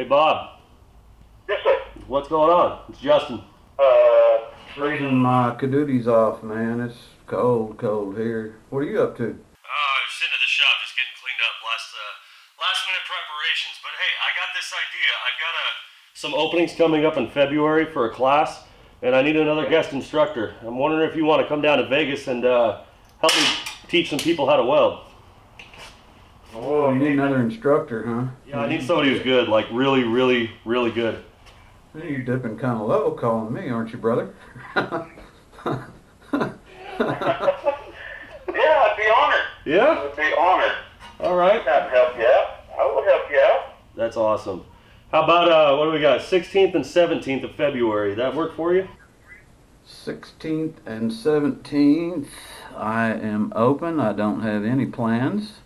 Hey, Bob. Yes, sir. What's going on? It's Justin. Freezing my Kadoodies off, man. It's cold here. What are you up to? Oh, I was sitting at the shop just getting cleaned up. Last minute preparations. But hey, I got this idea. I've got some openings coming up in February for a class, and I need another guest instructor. I'm wondering if you want to come down to Vegas and help me teach some people how to weld. Oh, you need another instructor, huh? Yeah, I need somebody who's good, like really, really, really good. You're dipping kind of low calling me, aren't you, brother? Yeah, I'd be honored. Yeah? I'd be honored. All right. I'd help you out. I will help you out. That's awesome. How about, what do we got, 16th and 17th of February? That work for you? 16th and 17th, I am open. I don't have any plans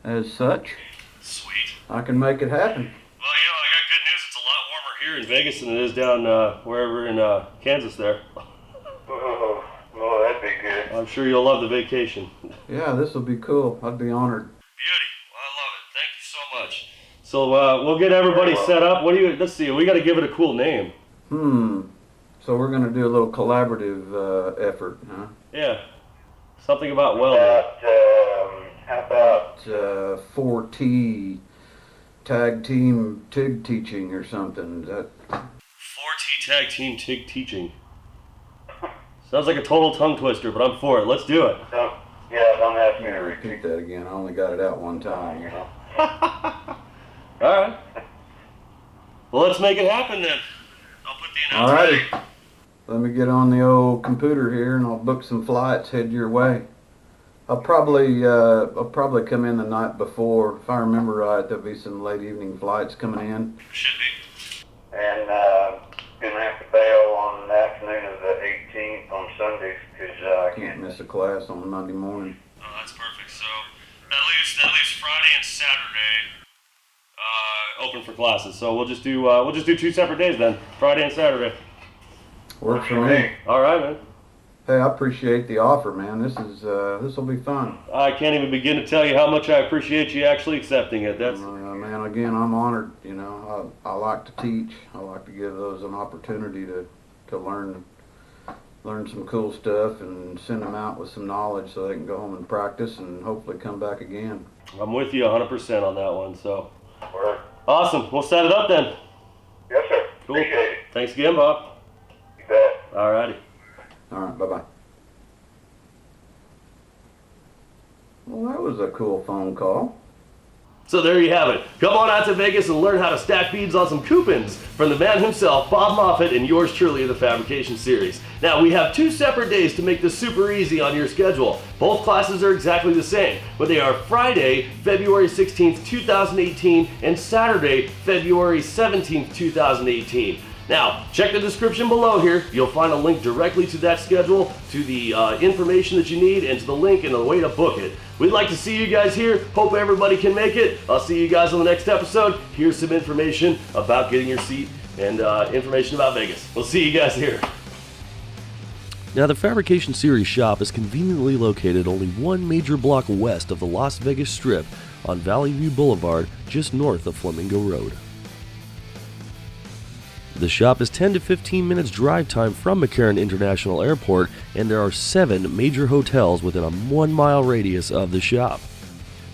as such. Sweet. I can make it happen. Well, I got good news. It's a lot warmer here in Vegas than it is down wherever in Kansas there. Oh, that'd be good. I'm sure you'll love the vacation. Yeah, this will be cool. I'd be honored. Beauty. Well, I love it. Thank you so much. So we'll get everybody set up. Let's see, we got to give it a cool name. So we're going to do a little collaborative effort, huh? Yeah. Something about welding. How about 4T tag team TIG teaching or something. Is that 4T tag team TIG teaching. Sounds like a total tongue twister, but I'm for it. Let's do it. don't ask me to repeat. repeat that again? I only got it out one time, you know. All right. Well, let's make it happen then. I'll put the announcement. Alrighty. Let me get on the old computer here and I'll book some flights, head your way. I'll probably come in the night before. If I remember right, there'll be some late evening flights coming in. Should be. And gonna have to bail on the afternoon of the 18th on Sundays because I Can't miss a class on Monday morning. Oh, that's perfect. So that leaves Friday and Saturday open for classes. So we'll just do 2 separate days then, Friday and Saturday. Works for me. All right, man. Hey, I appreciate the offer, man. This will be fun. I can't even begin to tell you how much I appreciate you actually accepting it. That's man, again, I'm honored. You know, I like to teach. I like to give those an opportunity to learn some cool stuff and send them out with some knowledge so they can go home and practice and hopefully come back again. I'm with you 100% on that one. So work. awesome. We'll set it up then. Yes, sir. Cool. Appreciate it. Thanks again, Bob. You bet. All righty. All right, bye-bye. Well, that was a cool phone call. So there you have it. Come on out to Vegas and learn how to stack beads on some coopins from the man himself, Bob Moffatt, and yours truly of the Fabrication Series. Now, we have 2 separate days to make this super easy on your schedule. Both classes are exactly the same, but they are Friday, February 16th, 2018, and Saturday, February 17th, 2018. Now, check the description below here. You'll find a link directly to that schedule, to the information that you need, and to the link and the way to book it. We'd like to see you guys here. Hope everybody can make it. I'll see you guys on the next episode. Here's some information about getting your seat and information about Vegas. We'll see you guys here. Now, the Fabrication Series shop is conveniently located only 1 major block west of the Las Vegas Strip on Valley View Boulevard, just north of Flamingo Road. The shop is 10 to 15 minutes drive time from McCarran International Airport, and there are 7 major hotels within a 1-mile radius of the shop.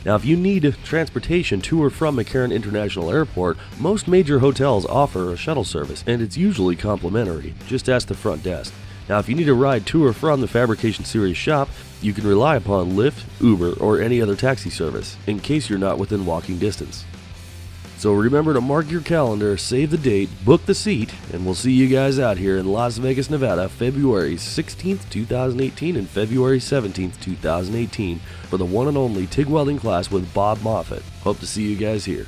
Now, if you need transportation to or from McCarran International Airport, most major hotels offer a shuttle service, and it's usually complimentary. Just ask the front desk. Now, if you need a ride to or from the Fabrication Series shop, you can rely upon Lyft, Uber, or any other taxi service, in case you're not within walking distance. So remember to mark your calendar, save the date, book the seat, and we'll see you guys out here in Las Vegas, Nevada, February 16th, 2018 and February 17th, 2018 for the one and only TIG Welding Class with Bob Moffatt. Hope to see you guys here.